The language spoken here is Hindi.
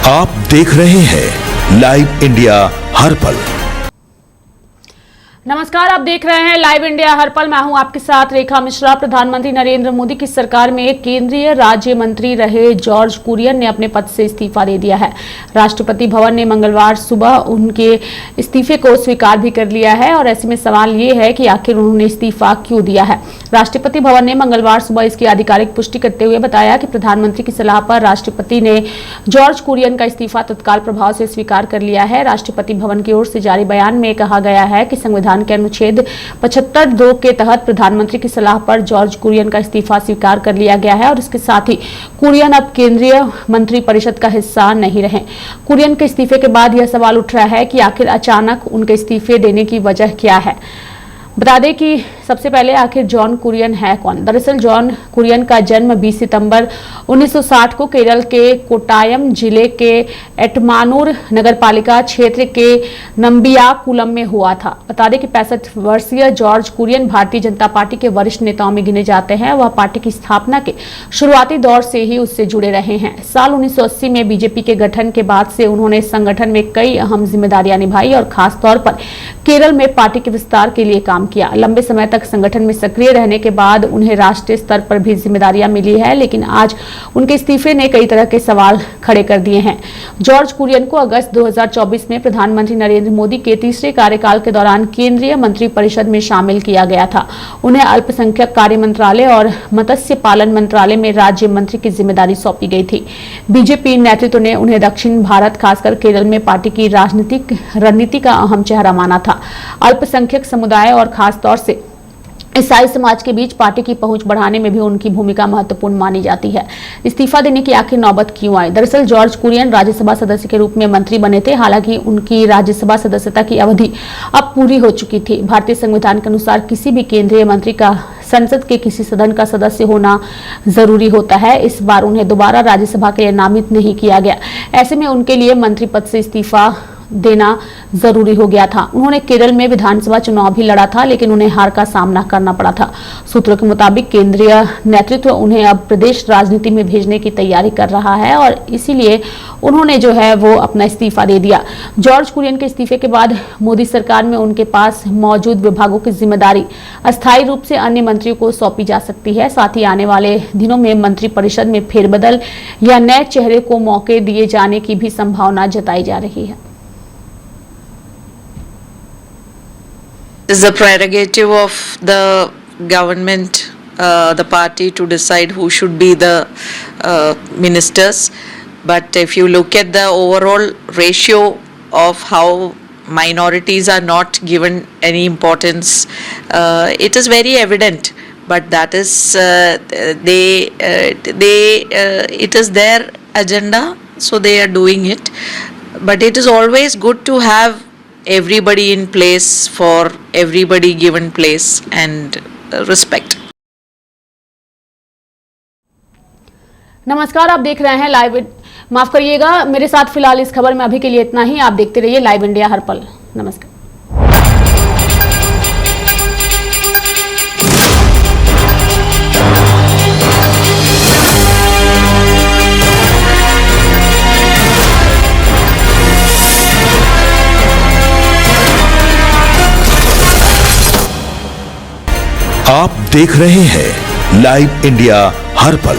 आप देख रहे हैं लाइव इंडिया हर पल। नमस्कार, आप देख रहे हैं लाइव इंडिया हर पल। मैं हूं आपके साथ रेखा मिश्रा। प्रधानमंत्री नरेंद्र मोदी की सरकार में केंद्रीय राज्य मंत्री रहे जॉर्ज कुरियन ने अपने पद से इस्तीफा दे दिया है। राष्ट्रपति भवन ने मंगलवार सुबह उनके इस्तीफे को स्वीकार भी कर लिया है और ऐसे में सवाल ये है कि आखिर उन्होंने इस्तीफा क्यों दिया है। राष्ट्रपति भवन ने मंगलवार सुबह इसकी आधिकारिक पुष्टि करते हुए बताया कि प्रधानमंत्री की सलाह पर राष्ट्रपति ने जॉर्ज कुरियन का इस्तीफा तत्काल प्रभाव से स्वीकार कर लिया है। राष्ट्रपति भवन की ओर से जारी बयान में कहा गया है कि संविधान के अनुच्छेद 75(2) के तहत प्रधानमंत्री की सलाह पर जॉर्ज कुरियन का इस्तीफा स्वीकार कर लिया गया है और इसके साथ ही कुरियन अब केंद्रीय मंत्री परिषद का हिस्सा नहीं रहे। कुरियन के इस्तीफे के बाद यह सवाल उठ रहा है कि आखिर अचानक उनके इस्तीफे देने की वजह क्या है। बता दें कि सबसे पहले आखिर जॉन कुरियन है कौन। दरअसल जॉन कुरियन का जन्म 20 सितंबर 1960 को केरल के कोट्टायम जिले के एटमानूर नगरपालिका क्षेत्र के नंबियाकुलम में हुआ था। बता दें कि 65 वर्षीय जॉर्ज कुरियन भारतीय जनता पार्टी के वरिष्ठ नेताओं में गिने जाते हैं। वह पार्टी की स्थापना के शुरुआती दौर से ही उससे जुड़े रहे हैं। साल 1980 में बीजेपी के गठन के बाद से उन्होंने संगठन में कई अहम जिम्मेदारियां निभाई और खासतौर पर केरल में पार्टी के विस्तार के लिए काम किया। लंबे समय तक संगठन में सक्रिय रहने के बाद उन्हें राष्ट्रीय स्तर पर भी जिम्मेदारियां मिली है, लेकिन आज उनके इस्तीफे ने कई तरह के सवाल खड़े कर दिए हैं। जॉर्ज कुरियन को अगस्त 2024 में प्रधानमंत्री नरेंद्र मोदी के तीसरे कार्यकाल के दौरान केंद्रीय मंत्री परिषद में शामिल किया गया था। उन्हें अल्पसंख्यक कार्य मंत्रालय और मत्स्य पालन मंत्रालय में राज्य मंत्री की जिम्मेदारी सौंपी गई थी। बीजेपी नेतृत्व ने उन्हें दक्षिण भारत खासकर केरल में पार्टी की राजनीतिक रणनीति का अहम चेहरा माना था। अल्पसंख्यक समुदाय और खास तौर से ईसाई समाज के बीच पार्टी की पहुंच बढ़ाने में भी उनकी भूमिका महत्वपूर्ण मानी जाती है। इस्तीफा देने की आखिर नौबत क्यों आई? दरअसल जॉर्ज कुरियन राज्यसभा सदस्य के रूप में मंत्री बने थे। हालांकि उनकी राज्यसभा सदस्यता की अवधि अब पूरी हो चुकी थी। भारतीय संविधान के अनुसार किसी भी केंद्रीय मंत्री का संसद के किसी सदन का सदस्य होना जरूरी होता है। इस बार उन्हें दोबारा राज्यसभा के लिए नामित नहीं किया गया। ऐसे में उनके लिए मंत्री पद से इस्तीफा देना जरूरी हो गया था। उन्होंने केरल में विधानसभा चुनाव भी लड़ा था, लेकिन उन्हें हार का सामना करना पड़ा था। सूत्रों के मुताबिक केंद्रीय नेतृत्व उन्हें अब प्रदेश राजनीति में भेजने की तैयारी कर रहा है और इसीलिए उन्होंने जो है वो अपना इस्तीफा दे दिया। जॉर्ज कुरियन के इस्तीफे के बाद मोदी सरकार में उनके पास मौजूद विभागों की जिम्मेदारी अस्थायी रूप से अन्य मंत्रियों को सौंपी जा सकती है। साथ ही आने वाले दिनों में मंत्री परिषद में फेरबदल या नए चेहरे को मौके दिए जाने की भी संभावना जताई जा रही है। It is the prerogative of the government, the party, to decide who should be the ministers. But if you look at the overall ratio of how minorities are not given any importance, it is very evident. But that is it is their agenda, so they are doing it. But it is always good to have everybody in place, for everybody given place and respect. नमस्कार, आप देख रहे हैं लाइव। माफ करिएगा, मेरे साथ फिलहाल इस खबर में अभी के लिए इतना ही। आप देखते रहिए लाइव इंडिया हर पल। नमस्कार। आप देख रहे हैं लाइव इंडिया हर पल।